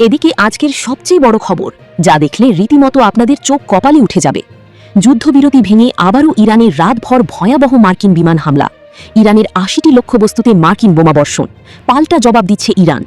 এদিকে আজকের সবচেয়ে বড় খবর, যা দেখলে রীতিমতো আপনাদের চোখ কপালে উঠে যাবে। যুদ্ধবিরতি ভেঙে আবারও ইরানের রাতভর ভয়াবহ মার্কিন বিমান হামলা। ইরানের ৮০টি লক্ষ্যবস্তুতে মার্কিন বোমাবর্ষণ, পাল্টা জবাব দিচ্ছে ইরান।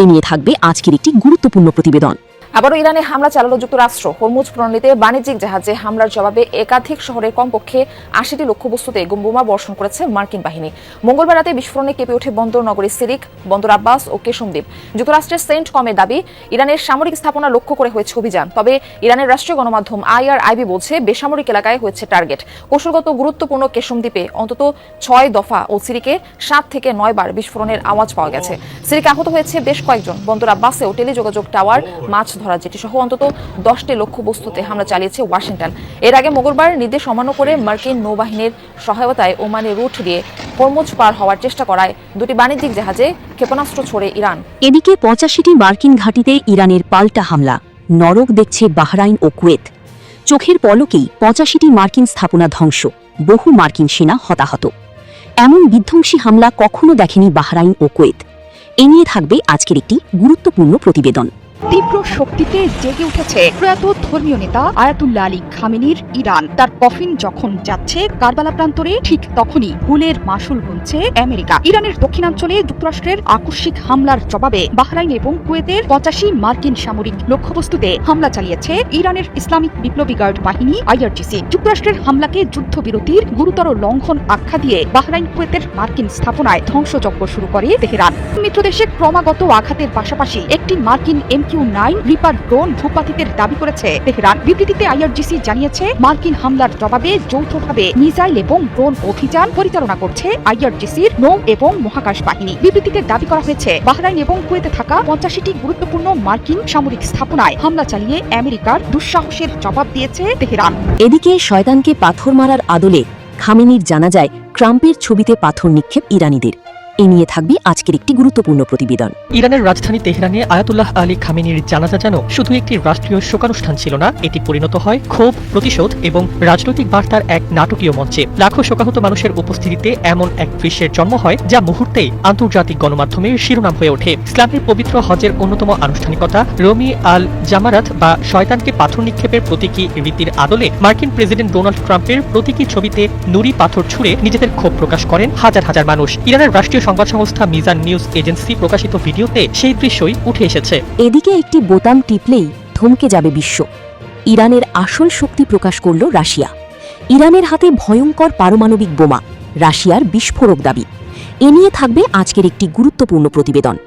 এ নিয়ে থাকবে আজকের একটি গুরুত্বপূর্ণ প্রতিবেদন। আবারও ইরানে হামলা চালালো যুক্তরাষ্ট্র। হরমুজ প্রণালীতে বাণিজ্যিক জাহাজে হামলার জবাবে একাধিক শহরের কমপক্ষে ৮০টি লক্ষ্যবস্তুতে বোমা বর্ষণ করেছে মার্কিন বাহিনী। মঙ্গলবার রাতে বিস্ফোরণে কেঁপে ওঠে বন্দর নগরী সিরিক, বন্দর আব্বাস ও কেশমদ্বীপ। যুক্তরাষ্ট্রের সেন্ট কমের দাবি, ইরানের সামরিক স্থাপনা লক্ষ্য করে হয়েছে অভিযান। তবে ইরানের রাষ্ট্রীয় গণমাধ্যম IRIB বলছে, বেসামরিক এলাকায় হয়েছে টার্গেট। কৌশলগত গুরুত্বপূর্ণ কেশমদ্বীপে অন্তত ৬ দফা ও সিরিকে ৭ থেকে ৯ বার বিস্ফোরণের আওয়াজ পাওয়া গেছে। সিরিকে আহত হয়েছে বেশ কয়েকজন। বন্দর আব্বাসেও টেলিযোগাযোগ টাওয়ার, মাছ ধরা জেটি সহ অন্তত ১০টি লক্ষ্যবস্তুতে হামলা চালিয়েছে ওয়াশিংটন। এর আগে মঙ্গলবার নির্দেশ অমান্য করে মার্কিন নৌবাহিনীর সহায়তায় ওমানে রুট দিয়ে হরমুজ পার হওয়ার চেষ্টা করায় দুটি বাণিজ্যিক জাহাজে ক্ষেপণাস্ত্র ছোড়ে ইরান। এদিকে ৮৫টি মার্কিন ঘাঁটিতে ইরানের পাল্টা হামলা, নরক দেখছে বাহরাইন ও কুয়েত। চোখের পলকেই ৮৫টি মার্কিন স্থাপনা ধ্বংস, বহু মার্কিন সেনা হতাহত। এমন বিধ্বংসী হামলা কখনো দেখেনি বাহরাইন ও কুয়েত। এ নিয়ে থাকবে আজকের একটি গুরুত্বপূর্ণ প্রতিবেদন। তীব্র শক্তিতে জেগে উঠেছে প্রয়াত ধর্মীয় নেতা আয়াতুল্লাহ আলী খামেনির ইরান। তার কফিন যখন যাচ্ছে কারবালা প্রান্তরে, ঠিক তখনই হুলের মাসুল গুনছে আমেরিকা। ইরানের দক্ষিণাঞ্চলে যুক্তরাষ্ট্রের আকস্মিক হামলার জবাবে বাহরাইন এবং কুয়েতের ৮৫ মার্কিন সামরিক লক্ষ্যবস্তুতে হামলা চালিয়েছে ইরানের ইসলামিক বিপ্লবী গার্ড বাহিনী IRGC। যুক্তরাষ্ট্রের হামলাকে যুদ্ধবিরতির গুরুতর লঙ্ঘন আখ্যা দিয়ে বাহরাইন কুয়েতের মার্কিন স্থাপনায় ধ্বংসযজ্ঞ শুরু করে তেহরান। মিত্রদেশে ক্রমাগত আঘাতের পাশাপাশি একটি মার্কিন MQ-9 রিপার ড্রোন ভূপাতিতের দাবি করেছে তেহরান। বিবৃতিতে IRGC জানিয়েছে, মার্কিন হামলার জবাবে যৌথভাবে মিসাইল এবং ড্রোন অভিযান পরিচালনা করছে IRGCর নৌ এবং মহাকাশ বাহিনী। বিবৃতিতে দাবি করা হয়েছে, বাহরাইন এবং কুয়েতে থাকা ৮৫টি গুরুত্বপূর্ণ মার্কিন সামরিক স্থাপনায় হামলা চালিয়ে আমেরিকার দুঃসাহসের জবাব দিয়েছে তেহরান। এদিকে শয়তানকে পাথর মারার আদলে খামেনির জানাজায় ট্রাম্পের ছবিতে পাথর নিক্ষেপ ইরানিদের। এ নিয়ে থাকবে আজকের একটি গুরুত্বপূর্ণ প্রতিবেদন। ইরানের রাজধানী তেহরানে আয়াতুল্লাহ আলী খামেনির জানাজা যেন শুধু একটি রাষ্ট্রীয় শোকানুষ্ঠান ছিল না, এটি পরিণত হয় ক্ষোভ, প্রতিশোধ এবং রাজনৈতিক বার্তার এক নাটকীয় মঞ্চে। লাখো শোকাহত মানুষের উপস্থিতিতে এমন এক দৃশ্যের জন্ম হয় যা মুহূর্তেই আন্তর্জাতিক গণমাধ্যমের শিরোনাম হয়ে ওঠে। ইসলামের পবিত্র হজের অন্যতম আনুষ্ঠানিকতা রমি আল জামারাত বা শয়তানকে পাথর নিক্ষেপের প্রতীকী রীতির আদলে মার্কিন প্রেসিডেন্ট ডোনাল্ড ট্রাম্পের প্রতীকী ছবিতে নুড়ি পাথর ছুঁড়ে নিজেদের ক্ষোভ প্রকাশ করেন হাজার হাজার মানুষ। ইরানের রাষ্ট্রীয় সংবাদ সংস্থা মিজান নিউজ এজেন্সি প্রকাশিত ভিডিওতে সেই দৃশ্যই উঠে এসেছে। এদিকে একটি বোতাম টিপলেই থমকে যাবে বিশ্ব। ইরানের আসল শক্তি প্রকাশ করল রাশিয়া। ইরানের হাতে ভয়ঙ্কর পারমাণবিক বোমা, রাশিয়ার বিস্ফোরক দাবি। এ নিয়ে থাকবে আজকের একটি গুরুত্বপূর্ণ প্রতিবেদন।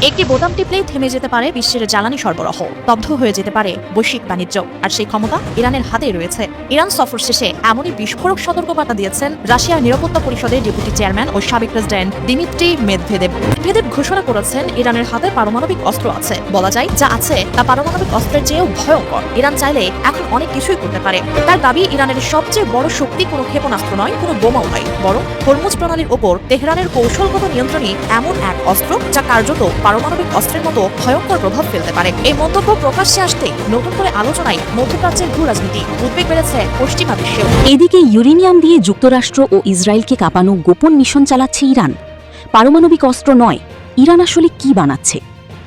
একটি বোতাম টিপলেই থেমে যেতে পারে বিশ্বের জ্বালানি সরবরাহ, স্তব্ধ হয়ে যেতে পারে বৈশ্বিক বাণিজ্য, আর সেই ক্ষমতা ইরানের হাতেই রয়েছে। ইরান সফর শেষে এমনই বিস্ফোরক সতর্কবার্তা দিয়েছেন রাশিয়ার নিরাপত্তা পরিষদের ডেপুটি চেয়ারম্যান ও সাবেক প্রেসিডেন্ট দিমিত্রি মেদভেদেভ। মেদভেদেভ ঘোষণা করেছেন, ইরানের হাতে পারমাণবিক অস্ত্র আছে। বলা যায়, যা আছে তা পারমাণবিক অস্ত্রের চেয়েও ভয়ঙ্কর। ইরান চাইলে এখন অনেক কিছুই করতে পারে। তার দাবি, ইরানের সবচেয়ে বড় শক্তি কোনো ক্ষেপণাস্ত্র নয়, কোনো বোমাও নয়, বরং হরমুজ প্রণালীর ওপর তেহরানের কৌশলগত নিয়ন্ত্রণই এমন এক অস্ত্র যা কার্যত পারমাণবিক অস্ত্রের মতো ভয়ঙ্কর প্রভাব ফেলতে পারে। এই মন্তব্য প্রকাশ্যে আসতেই নতুন করে আলোচনায় মধ্যপ্রাচ্যের ভূ রাজনীতি, উদ্বেগ বেড়েছে পশ্চিমা বিশ্বেও। এদিকে ইউরেনিয়াম দিয়ে যুক্তরাষ্ট্র ও ইসরায়েলকে কাঁপানো গোপন মিশন চালাচ্ছে ইরান। পারমাণবিক অস্ত্র নয়, ইরান আসলে কি বানাচ্ছে?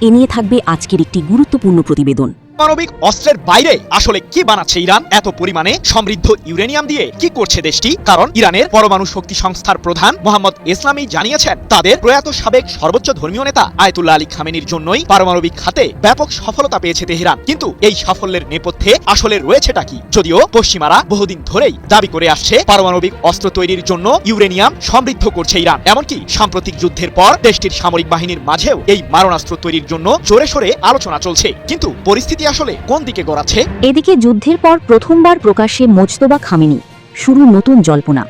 এ নিয়ে থাকবে আজকের একটি গুরুত্বপূর্ণ প্রতিবেদন। পারমাণবিক অস্ত্রের বাইরে আসলে কি বানাচ্ছে ইরান? এত পরিমাণে সমৃদ্ধ ইউরেনিয়াম দিয়ে কি করছে দেশটি? কারণ ইরানের পরমাণু শক্তি সংস্থার প্রধান মোহাম্মদ ইসলামী জানিয়েছেন, তাদের প্রয়াত সাবেক সর্বোচ্চ ধর্মীয় নেতা আয়াতুল্লাহ আলী খামেনির জন্যই পারমাণবিক খাতে ব্যাপক সফলতা পেয়েছে তেহরান। কিন্তু এই সাফল্যের নেপথ্যে আসলে রয়েছেটা কি? যদিও পশ্চিমারা বহুদিন ধরেই দাবি করে আসছে, পারমাণবিক অস্ত্র তৈরির জন্য ইউরেনিয়াম সমৃদ্ধ করছে ইরান। এমনকি সাম্প্রতিক যুদ্ধের পর দেশটির সামরিক বাহিনীর মাঝেও এই মারণাস্ত্র তৈরির জন্য জোরে সোরে আলোচনা চলছে। কিন্তু পরিস্থিতি আসলে কোন দিকে গড়াচ্ছে? এদিকে যুদ্ধের পর প্রথমবার প্রকাশ্যে মোজতবা খামেনি, শুরু নতুন জল্পনা।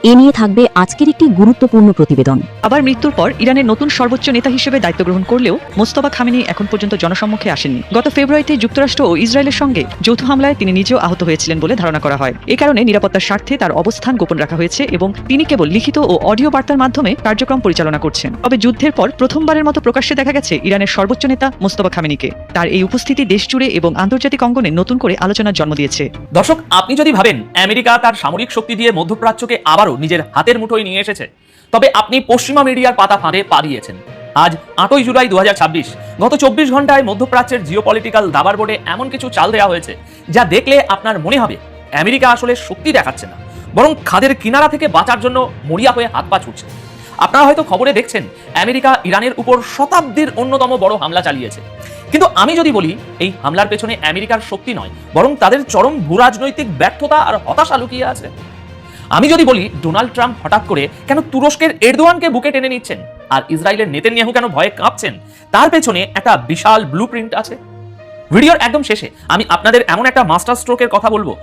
এ নিয়ে থাকবে আজকের একটি গুরুত্বপূর্ণ প্রতিবেদন। আবার মৃত্যুর পর ইরানের নতুন সর্বোচ্চ নেতা হিসেবে দায়িত্ব গ্রহণ করলেও মোস্তফা খামেনি এখন পর্যন্ত জনসম্মুখে আসেননি। গত ফেব্রুয়ারিতে যুক্তরাষ্ট্র ও ইসরায়েলের সঙ্গে যৌথ হামলায় তিনি নিজেও আহত হয়েছিলেন বলে ধারণা করা হয়। এ কারণে নিরাপত্তার স্বার্থে তার অবস্থান গোপন রাখা হয়েছে এবং তিনি কেবল লিখিত ও অডিও বার্তার মাধ্যমে কার্যক্রম পরিচালনা করছেন। তবে যুদ্ধের পর প্রথমবারের মতো প্রকাশ্যে দেখা গেছে ইরানের সর্বোচ্চ নেতা মোস্তফা খামেনিকে। তার এই উপস্থিতি দেশজুড়ে এবং আন্তর্জাতিক অঙ্গনে নতুন করে আলোচনার জন্ম দিয়েছে। দর্শক, আপনি যদি ভাবেন আমেরিকা তার সামরিক শক্তি দিয়ে মধ্যপ্রাচ্যকে আবারও নিজের হাতের মুঠোয় নিয়ে এসেছে, তবে আপনি পশ্চিমা মিডিয়ার পাতা ফাঁদে পা দিয়েছেন। আজ 8ই জুলাই 2026। গত 24 ঘন্টায় মধ্যপ্রাচ্যের জিওপলিটিক্যাল দাবার বোর্ডে এমন কিছু চাল দেওয়া হয়েছে যা দেখলে আপনার মনে হবে আমেরিকা আসলে শক্তি দেখাচ্ছে না, বরং খাদের কিনারা থেকে বাঁচার জন্য মরিয়া হয়ে হাত পা ছুটছে। আপনারা হয়তো খবরে দেখছেন আমেরিকা ইরানের উপর শতাব্দীর অন্যতম বড় হামলা চালিয়েছে। কিন্তু আমি যদি বলি এই হামলার পেছনে আমেরিকার শক্তি নয়, বরং তাদের চরম ভূরাজনৈতিক ব্যর্থতা আর হতাশা লুকিয়ে আছে। আমি যদি বলি ডোনাল্ড ট্রাম্প হঠাৎ করে কেন তুরস্কের এরদোয়ানকে বুকে টেনে নিচ্ছেন আর ইসরায়েলের নেতানিয়াহু কেন ভয়ে কাঁপছেন, তার পেছনে একটা বিশাল ব্লুপ্রিন্ট আছে। ভিডিওর একদম শেষে আমি আপনাদের এমন একটা মাস্টার স্ট্রোকের কথা বলবো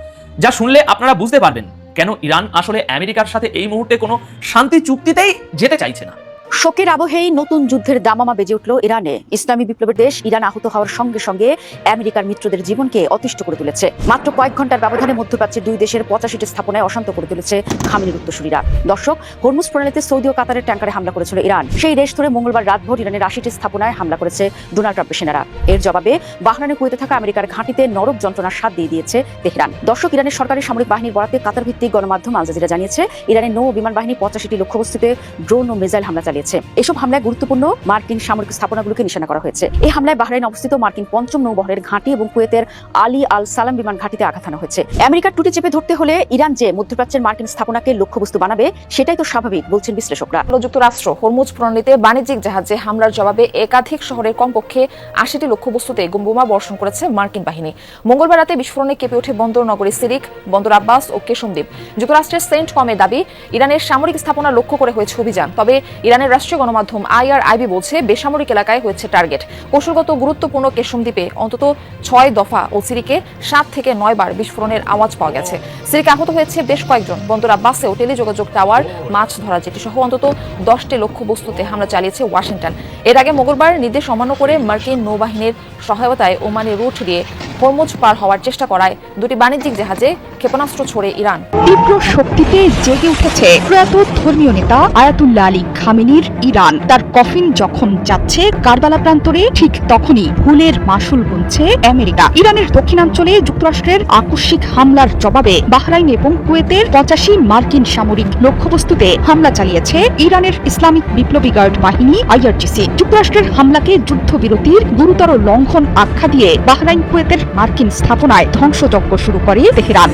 যা শুনলে আপনারা বুঝতে পারবেন কেন ইরান আসলে আমেরিকার সাথে এই মুহূর্তে কোনো শান্তি চুক্তিতেই যেতে চাইছে না। শোকের আবহেই নতুন যুদ্ধের দামামা বেজে উঠল ইরানে। ইসলামী বিপ্লবের দেশ ইরান আহত হওয়ার সঙ্গে সঙ্গে আমেরিকার মিত্রদের জীবনকে অতিষ্ঠ করে তুলেছে। মাত্র কয়েক ঘন্টার ব্যবধানে মধ্যপ্রাচ্যের দুই দেশের 85টি স্থাপনায় অশান্ত করে তুলেছে খামেনির উত্তরসূরিরা। দর্শক, হরমুজ প্রণালীতে সৌদি ও কাতারের ট্যাঙ্কারে হামলা করেছিল ইরান। সেই দেশ ধরে মঙ্গলবার রাতভর ইরানের 80টি স্থাপনায় হামলা করেছে ডোনাল্ড ট্রাম্পের সেনারা। এর জবাবে বাহরাইনে কুয়েতে থাকা আমেরিকার ঘাঁটিতে নরক যন্ত্রণার স্বাদ দিয়ে দিয়েছে তেহরান। দর্শক, ইরানের সরকারি সামরিক বাহিনীর বরাতে কাতার ভিত্তিক গণমাধ্যম আল জাজিরা জানিয়েছে ইরানের নৌ বিমান বাহিনী 85টি লক্ষ্যবস্তুতে ড্রোন ও মিসাইল হামলা চালিয়েছে। এসব হামলায় গুরুত্বপূর্ণ মার্কিন সামরিক স্থাপনাগুলোকে নিশানা করা হয়েছে। এই হামলায় বাহরাইনে অবস্থিত মার্কিন ৫ম নৌবহরের ঘাঁটি এবং কুয়েতের আলী আল সালাম বিমান ঘাঁটিতে আঘাত হানা হয়েছে। আমেরিকার টুটি চেপে ধরতে হলে ইরান যে মধ্যপ্রাচ্যের মার্কিন স্থাপনাকে লক্ষ্যবস্তু বানাবে সেটাই তো স্বাভাবিক বলছেন বিশ্লেষকরা। যুক্তরাষ্ট্র হরমুজ প্রণালীতে বাণিজ্যিক জাহাজে হামলার জবাবে একাধিক শহরের কমপক্ষে 80টি লক্ষ্যবস্তুতে বোমা বর্ষণ করেছে মার্কিন বাহিনী। মঙ্গলবার রাতে বিস্ফোরণে কেঁপে ওঠে বন্দর নগরী সিরিক, বন্দর আব্বাস ও কেশমদ্বীপ। যুক্তরাষ্ট্রের সেন্ট কমের দাবি ইরানের সামরিক স্থাপনা লক্ষ্য করে হয়েছে অভিযান। তবে ইরানের রাষ্ট্রীয় গণমাধ্যম IRIB বলছে বেসামরিক এলাকায় হয়েছে টার্গেট। কৌশলগত গুরুত্বপূর্ণ কেশমদ্বীপে অন্তত 6 দফা ও সিরিকে 7 থেকে 9 বার বিস্ফোরণের আওয়াজ পাওয়া গেছে। সিরিকে আহত হয়েছে বেশ কয়েকজন। বন্দর আব্বাসেও টেলিযোগাযোগ টাওয়ার, মাছ ধরা জেটি সহ অন্তত 10টি লক্ষ্যবস্তুতে হামলা চালিয়েছে ওয়াশিংটন। এর আগে মঙ্গলবার নির্দেশ অমান্য করে মার্কিন নৌবাহিনীর সহায়তায় ওমানি রুট দিয়ে হরমুজ পার হওয়ার চেষ্টা করায় দুটি বাণিজ্যিক জাহাজে ক্ষেপণাস্ত্র ছোড়ে ইরান। তীব্র শক্তিতে জেগে উঠেছে প্রয়াত ধর্মীয় নেতা আয়াতুল্লাহ আলী খামেনির ইরান। তার কফিন যখন যাচ্ছে কারবালা প্রান্তরে, ঠিক তখনই ভুলের মাসুল গুনছে আমেরিকা। ইরানের দক্ষিণাঞ্চলে যুক্তরাষ্ট্রের আকস্মিক হামলার জবাবে বাহরাইন এবং কুয়েতের 85 মার্কিন সামরিক লক্ষ্যবস্তুতে হামলা চালিয়েছে ইরানের ইসলামিক বিপ্লবী গার্ড বাহিনী IRGC। যুক্তরাষ্ট্রের হামলাকে যুদ্ধবিরতির গুরুতর লঙ্ঘন আখ্যা দিয়ে বাহরাইন কুয়েতের মার্কিন স্থাপনায় ধ্বংসযজ্ঞ শুরু করে তেহরান।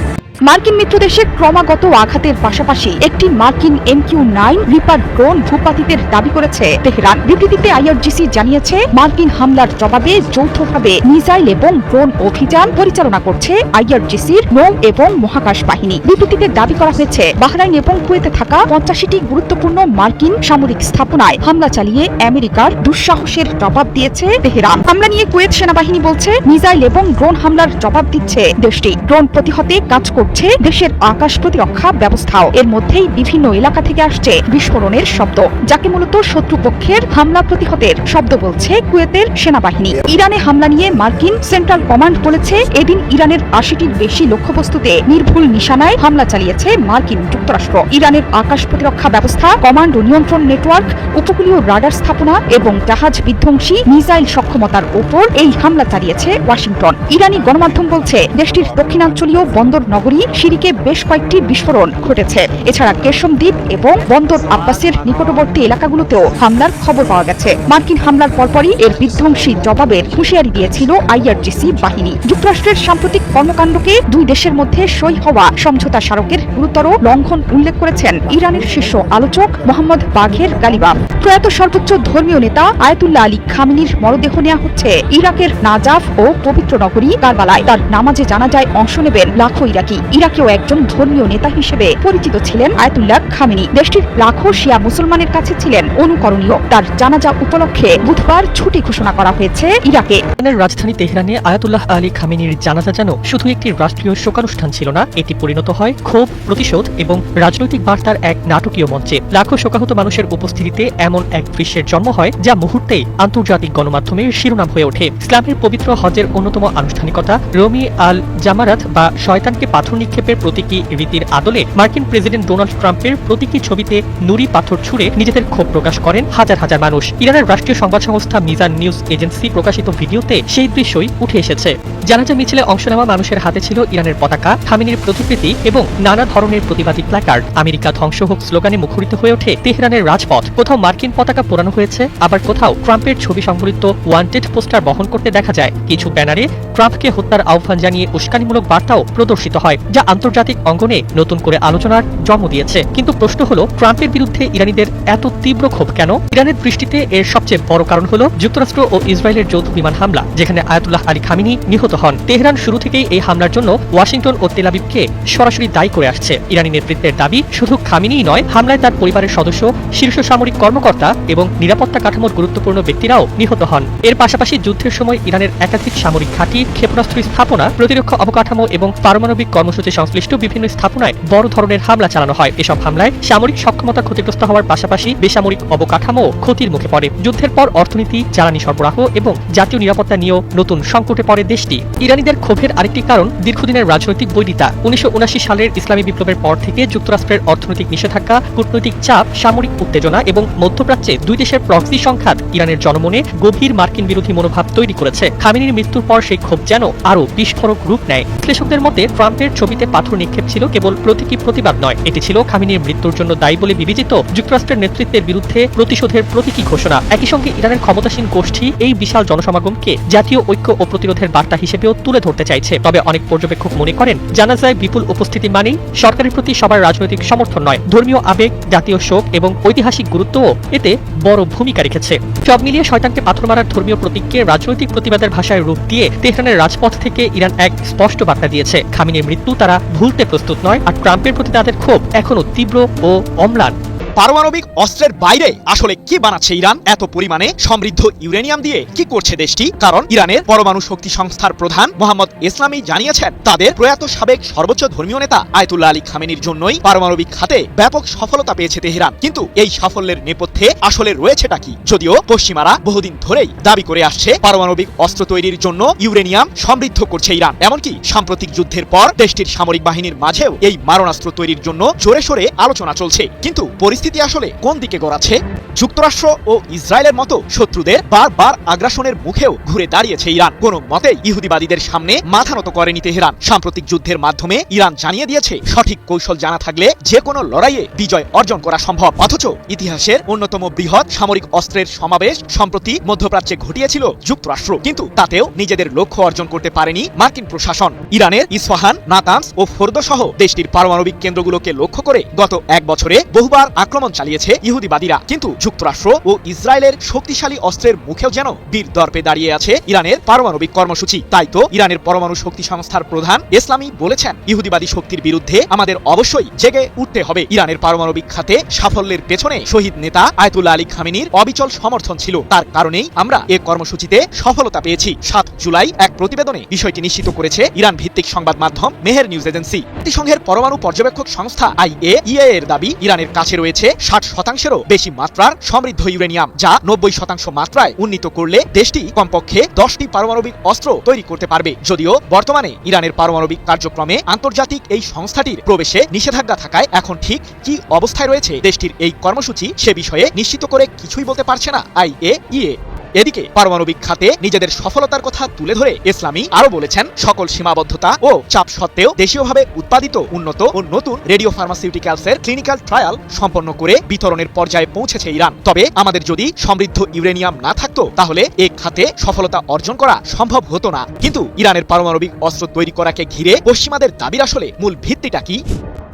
মার্কিন মিত্রদেশে ক্রমাগত আঘাতের পাশাপাশি একটি মার্কিন MQ-9 রিপার ড্রোন ভূপাতিতের দাবি করেছে তেহরান। বিবৃতিতে IRGC জানিয়েছে মার্কিন হামলার জবাবে যৌথভাবে মিসাইল এবং ড্রোন অভিযান পরিচালনা করছে IRGCর নৌ এবং মহাকাশ বাহিনী। বিবৃতিতে দাবি করা হয়েছে বাহরাইন এবং কুয়েতে থাকা 85টি গুরুত্বপূর্ণ মার্কিন সামরিক স্থাপনায় হামলা চালিয়ে আমেরিকার দুঃসাহসের জবাব দিয়েছে তেহরান। হামলা নিয়ে কুয়েত সেনাবাহিনী বলছে মিসাইল এবং ড্রোন হামলার জবাব দিচ্ছে দেশটি। ড্রোন প্রতিহতে কাজ করছে দেশের আকাশ প্রতিরক্ষা ব্যবস্থাও। এর মধ্যেই বিভিন্ন এলাকা থেকে আসছে বিস্ফোরণের শব্দ, যাকে মূলত শত্রুপক্ষের হামলা প্রতিহতের শব্দ বলছে কুয়েতের সেনাবাহিনী। ইরানে হামলা নিয়ে মার্কিন সেন্ট্রাল কমান্ড বলেছে এদিন ইরানের 80টির বেশি লক্ষ্যবস্তুতে নির্ভুল নিশানায় হামলা চালিয়েছে মার্কিন যুক্তরাষ্ট্র। ইরানের আকাশ প্রতিরক্ষা ব্যবস্থা, কমান্ড ও নিয়ন্ত্রণ নেটওয়ার্ক, উপকূলীয় রাডার স্থাপনা এবং জাহাজ বিধ্বংসী মিসাইল সক্ষমতার ওপর এই হামলা চালিয়েছে ওয়াশিংটন। ইরানি গণমাধ্যম বলছে দেশটির দক্ষিণাঞ্চলীয় বন্দর নগরী সিরিকে বেশ কয়েকটি বিস্ফোরণ ঘটেছে। এছাড়া কেশমদ্বীপ এবং বন্দর আব্বাসের নিকটবর্তী এলাকাগুলোতেও হামলার খবর পাওয়া গেছে। মার্কিন হামলার পরপরই এর বিধ্বংসী জবাবের হুঁশিয়ারি দিয়েছিল IRGC বাহিনী। যুক্তরাষ্ট্রের সাম্প্রতিক কর্মকাণ্ডকে দুই দেশের মধ্যে সই হওয়া সমঝোতা স্মারকের গুরুতর লঙ্ঘন উল্লেখ করেছেন ইরানের শীর্ষ আলোচক মোহাম্মদ বাঘের গালিবাফ। প্রয়াত সর্বোচ্চ ধর্মীয় নেতা আয়াতুল্লাহ আলী খামেনির মরদেহ নেওয়া হচ্ছে ইরাকের নাজাফ ও পবিত্র নগরী কারবালায়। তার নামাজে জানাজায় অংশ নেবেন লাখো ইরাকি। ইরাকেও একজন ধর্মীয় নেতা হিসেবে পরিচিত ছিলেন আয়াতুল্লাহ খামেনি। দেশটির লাখো শিয়া মুসলমানের কাছে ছিলেন অনুকরণীয়। তার জানাজা উপলক্ষে বুধবার ছুটি ঘোষণা করা হয়েছে ইরাকে। ইরানের রাজধানী তেহরানে আয়াতুল্লাহ আলী খামেনির জানাজা যেন শুধু একটি রাষ্ট্রীয় শোকানুষ্ঠান ছিল না, এটি পরিণত হয় ক্ষোভ, প্রতিশোধ এবং রাজনৈতিক বার্তার এক নাটকীয় মঞ্চে। লাখো শোকাহত মানুষের উপস্থিতিতে এমন এক দৃশ্যের জন্ম হয় যা মুহূর্তেই আন্তর্জাতিক গণমাধ্যমের শিরোনাম হয়ে ওঠে। ইসলামের পবিত্র হজের অন্যতম আনুষ্ঠানিকতা রমি আল জামারাত বা শয়তানকে পাথর পাথর নিক্ষেপের প্রতীকী রীতির আদলে মার্কিন প্রেসিডেন্ট ডোনাল্ড ট্রাম্পের প্রতীকী ছবিতে নুড়ি পাথর ছুঁড়ে নিজেদের ক্ষোভ প্রকাশ করেন হাজার হাজার মানুষ। ইরানের রাষ্ট্রীয় সংবাদ সংস্থা মিজান নিউজ এজেন্সি প্রকাশিত ভিডিওতে সেই দৃশ্যই উঠে এসেছে। জানাজা মিছিলে অংশ নেওয়া মানুষের হাতে ছিল ইরানের পতাকা, খামেনির প্রতিকৃতি এবং নানা ধরনের প্রতিবাদী প্ল্যাকার্ড। আমেরিকা ধ্বংস হোক স্লোগানে মুখরিত হয়ে ওঠে তেহরানের রাজপথ। কোথাও মার্কিন পতাকা পোড়ানো হয়েছে, আবার কোথাও ট্রাম্পের ছবি সংবলিত ওয়ান্টেড পোস্টার বহন করতে দেখা যায়। কিছু ব্যানারে ট্রাম্পকে হত্যার আহ্বান জানিয়ে উস্কানিমূলক বার্তাও প্রদর্শিত হয়, যা আন্তর্জাতিক অঙ্গনে নতুন করে আলোচনার জন্ম দিয়েছে। কিন্তু প্রশ্ন হলো, ট্রাম্পের বিরুদ্ধে ইরানিদের এত তীব্র ক্ষোভ কেন? ইরানের দৃষ্টিতে এর সবচেয়ে বড় কারণ হলো যুক্তরাষ্ট্র ও ইসরায়েলের যৌথ বিমান হামলা, যেখানে আয়াতুল্লাহ আলী খামেনি নিহত হন। তেহরান শুরু থেকেই এই হামলার জন্য ওয়াশিংটন ও তেল আবিবকে সরাসরি দায়ী করে আসছে। ইরানি নেতৃত্বের দাবি, শুধু খামেনিই নয়, হামলায় তার পরিবারের সদস্য, শীর্ষ সামরিক কর্মকর্তা এবং নিরাপত্তা কাঠামোর গুরুত্বপূর্ণ ব্যক্তিরাও নিহত হন। এর পাশাপাশি যুদ্ধের সময় ইরানের একাধিক সামরিক ঘাঁটি, ক্ষেপণাস্ত্র স্থাপনা, প্রতিরক্ষা অবকাঠামো এবং পারমাণবিক কর্মসূচি সংশ্লিষ্ট বিভিন্ন স্থাপনায় বড় ধরনের হামলা চালানো হয়। এসব হামলায় সামরিক সক্ষমতা ক্ষতিগ্রস্ত হওয়ার পাশাপাশি বেসামরিক অবকাঠামো ক্ষতির মুখে পড়ে। যুদ্ধের পর অর্থনীতি, জ্বালানি সরবরাহ এবং জাতীয় নিরাপত্তা নিয়েও নতুন সংকটে পড়ে দেশটি। ইরানিদের ক্ষোভের আরেকটি কারণ দীর্ঘদিনের রাজনৈতিক বৈরিতা। 1979 সালের ইসলামী বিপ্লবের পর থেকে যুক্তরাষ্ট্রের অর্থনৈতিক নিষেধাজ্ঞা, কূটনৈতিক চাপ, সামরিক উত্তেজনা এবং মধ্যপ্রাচ্যে দুই দেশের প্রক্সি সংঘাত ইরানের জনমনে গভীর মার্কিন বিরোধী মনোভাব তৈরি করেছে। খামেনির মৃত্যুর পর সেই ক্ষোভ যেন আরও বিস্ফোরক রূপ নেয়। বিশ্লেষকদের মতে ট্রাম্পের ছবিতে পাথর নিক্ষেপ ছিল কেবল প্রতীকী প্রতিবাদ নয়, এটি ছিল খামেনির মৃত্যুর জন্য দায়ী বলে বিবেচিত যুক্তরাষ্ট্রের নেতৃত্বের বিরুদ্ধে প্রতিশোধের প্রতীকী ঘোষণা। একই সঙ্গে ইরানের ক্ষমতাসীন গোষ্ঠী এই বিশাল জনসমাগমকে জাতীয় ঐক্য ও প্রতিরোধের বার্তা হিসেবেও তুলে ধরতে চাইছে। তবে অনেক পর্যবেক্ষক মনে করেন, জানাজায় বিপুল উপস্থিতি মানেই সরকারের প্রতি সবার রাজনৈতিক সমর্থন নয়, ধর্মীয় আবেগ, জাতীয় শোক এবং ঐতিহাসিক গুরুত্বও এতে বড় ভূমিকা রেখেছে। সব মিলিয়ে শয়তানকে পাথর মারার ধর্মীয় প্রতীককে রাজনৈতিক প্রতিবাদের ভাষায় রূপ দিয়ে তেহরানের রাজপথ থেকে ইরান এক স্পষ্ট বার্তা দিয়েছে, খামেনির মৃত্যু তারা ভুলতে প্রস্তুত নয়, আর ট্রাম্পের প্রতি তাদের ক্ষোভ এখনো তীব্র ও অম্লান। পারমাণবিক অস্ত্রের বাইরে আসলে কি বানাচ্ছে ইরান? এত পরিমাণে সমৃদ্ধ ইউরেনিয়াম দিয়ে কি করছে দেশটি? কারণ ইরানের পরমাণু শক্তি সংস্থার প্রধান মোহাম্মদ ইসলামি জানিয়েছেন, তাদের প্রয়াত সাবেক সর্বোচ্চ ধর্মীয় নেতা আয়াতুল্লাহ আলী খামেনির জন্যই পারমাণবিক খাতে ব্যাপক সফলতা পেয়েছে তেহরান। কিন্তু এই সাফল্যের নেপথ্যে আসলে রয়েছেটা কি? যদিও পশ্চিমারা বহুদিন ধরেই দাবি করে আসছে পারমাণবিক অস্ত্র তৈরির জন্য ইউরেনিয়াম সমৃদ্ধ করছে ইরান। এমনকি সাম্প্রতিক যুদ্ধের পর দেশটির সামরিক বাহিনীর মাঝেও এই মারণাস্ত্র তৈরির জন্য জোরে সোরে আলোচনা চলছে। কিন্তু পরিস্থিতি আসলে কোন দিকে গড়াচ্ছে? যুক্তরাষ্ট্র ও ইসরায়েলের মতো শত্রুদের বারবার আগ্রাসনের মুখেও ঘুরে দাঁড়িয়েছে ইরান। কোনো মতেই ইহুদিবাদীদের সামনে মাথা নত করেনি তেহরান। সাম্প্রতিক যুদ্ধের মাধ্যমে ইরান জানিয়ে দিয়েছে, সঠিক কৌশল জানা থাকলে যে কোনো লড়াইয়ে বিজয় অর্জন করা সম্ভব। অথচ ইতিহাসের অন্যতম বৃহৎ সামরিক অস্ত্রের সমাবেশ সম্প্রতি মধ্যপ্রাচ্যে ঘটিয়েছিল যুক্তরাষ্ট্র, কিন্তু তাতেও নিজেদের লক্ষ্য অর্জন করতে পারেনি মার্কিন প্রশাসন। ইরানের ইস্পাহান, নাতানস ও ফোর্দো সহ দেশটির পারমাণবিক কেন্দ্রগুলোকে লক্ষ্য করে গত এক বছরে বহুবার আক্রমণ চালিয়েছে ইহুদিবাদীরা। কিন্তু যুক্তরাষ্ট্র ও ইসরায়েলের শক্তিশালী অস্ত্রের মুখেও যেন বীর দর্পে দাঁড়িয়ে আছে ইরানের পারমাণবিক কর্মসূচি। তাই তো ইরানের পরমাণু শক্তি সংস্থার প্রধান ইসলামি বলেছেন, ইহুদিবাদী শক্তির বিরুদ্ধে আমাদের অবশ্যই জেগে উঠতে হবে। ইরানের পারমাণবিক খাতে সাফল্যের পেছনে শহীদ নেতা আয়াতুল্লাহ আলী খামেনির অবিচল সমর্থন ছিল। তার কারণেই আমরা এ কর্মসূচিতে সফলতা পেয়েছি। 7 জুলাই এক প্রতিবেদনে বিষয়টি নিশ্চিত করেছে ইরান ভিত্তিক সংবাদ মাধ্যম মেহের নিউজ এজেন্সি। জাতিসংঘের পরমাণু পর্যবেক্ষক সংস্থা IAEA এর দাবি, ইরানের কাছে রয়েছে 60%-এরও বেশি মাত্রার সমৃদ্ধ ইউরেনিয়াম, যা 90% মাত্রায় উন্নীত করলে দেশটি কমপক্ষে 10টি পারমাণবিক অস্ত্র তৈরি করতে পারবে। যদিও বর্তমানে ইরানের পারমাণবিক কার্যক্রমে আন্তর্জাতিক এই সংস্থাটির প্রবেশে নিষেধাজ্ঞা থাকায় এখন ঠিক কি অবস্থায় রয়েছে দেশটির এই কর্মসূচি সে বিষয়ে নিশ্চিত করে কিছুই বলতে পারছে না IAEA। এদিকে পারমাণবিক খাতে নিজেদের সফলতার কথা তুলে ধরে ইসলামি আরো বলেছেন, সকল সীমাবদ্ধতা ও চাপ সত্ত্বেও দেশীয়ভাবে উৎপাদিত উন্নত ও নতুন রেডিও ফার্মাসিউটিক্যালসের ক্লিনিক্যাল ট্রায়াল সম্পন্ন করে বিতরণের পর্যায়ে পৌঁছেছে ইরান। তবে আমাদের যদি সমৃদ্ধ ইউরেনিয়াম না থাকতো তাহলে এই খাতে সফলতা অর্জন করা সম্ভব হতো না। কিন্তু ইরানের পারমাণবিক অস্ত্র তৈরি করাকে ঘিরে পশ্চিমাদের দাবির আসলে মূল ভিত্তিটা কি?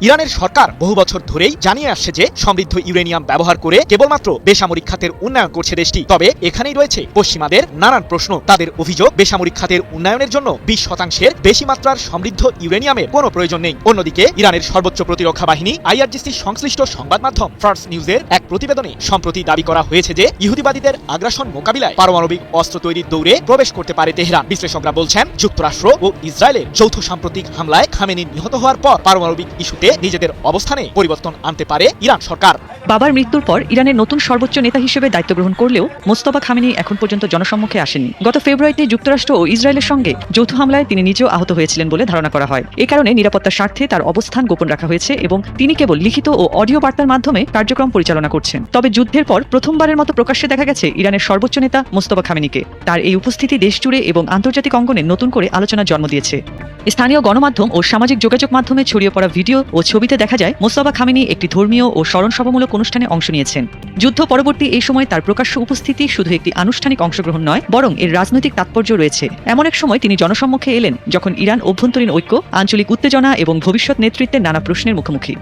ইরানের সরকার বহু বছর ধরেই জানিয়ে আসছে যে সমৃদ্ধ ইউরেনিয়াম ব্যবহার করে কেবলমাত্র বেসামরিক খাতের উন্নয়ন করছে দেশটি। তবে এখানেই রয়েছে পশ্চিমাদের নানান প্রশ্ন। তাদের অভিযোগ, বেসামরিক খাতের উন্নয়নের জন্য 20% বেশি মাত্রার সমৃদ্ধ ইউরেনিয়ামের কোনো প্রয়োজন নেই। অন্যদিকে ইরানের সর্বোচ্চ প্রতিরক্ষা বাহিনী IRGC সংশ্লিষ্ট সংবাদ মাধ্যম ফার্স নিউজের এক প্রতিবেদনে সম্প্রতি দাবি করা হয়েছে যে ইহুদিবাদীদের আগ্রাসন মোকাবিলায় পারমাণবিক অস্ত্র তৈরির দৌড়ে প্রবেশ করতে পারে তেহরান। বিশ্লেষকরা বলছেন, যুক্তরাষ্ট্র ও ইসরায়েলের যৌথ সাম্প্রতিক হামলায় খামেনি নিহত হওয়ার পর পারমাণবিক ইস্যুতে নিজেদের অবস্থানে পরিবর্তন আনতে পারে ইরান সরকার। বাবার মৃত্যুর পর ইরানের নতুন সর্বোচ্চ নেতা হিসেবে দায়িত্ব গ্রহণ করলেও মোস্তফা খামেনি এখন পর্যন্ত জনসম্মুখে আসেননি। গত ফেব্রুয়ারিতে যুক্তরাষ্ট্র ও ইসরায়েলের সঙ্গে যৌথ হামলায় তিনি নিজেও আহত হয়েছিলেন বলে ধারণা করা হয়। এ কারণে নিরাপত্তার স্বার্থে তার অবস্থান গোপন রাখা হয়েছে এবং তিনি কেবল লিখিত ও অডিও বার্তার মাধ্যমে কার্যক্রম পরিচালনা করছেন। তবে যুদ্ধের পর প্রথমবারের মতো প্রকাশ্যে দেখা গেছে ইরানের সর্বোচ্চ নেতা মোস্তফা খামেনিকে। তার এই উপস্থিতি দেশ জুড়ে এবং আন্তর্জাতিক অঙ্গনে নতুন করে আলোচনার জন্ম দিয়েছে। স্থানীয় গণমাধ্যম ও সামাজিক যোগাযোগ মাধ্যমে ছড়িয়ে পড়া ভিডিও ও ছবিতে দেখা যায় মোস্তফা খামেনি একটি ধর্মীয় ও স্মরণসভামূলক অনুষ্ঠানে অংশ নিয়েছেন। যুদ্ধ পরবর্তী এই সময় তার প্রকাশ্য উপস্থিতি শুধু একটি আনুষ্ঠানিক অংশগ্রহণ নয়, বরং এর রাজনৈতিক তাৎপর্য রয়েছে। এমন এক সময় তিনি জনসম্মুখে এলেন যখন ইরান অভ্যন্তরীণ ঐক্য, আঞ্চলিক উত্তেজনা এবং ভবিষ্যৎ নেতৃত্বের নানা প্রশ্নের মুখোমুখি।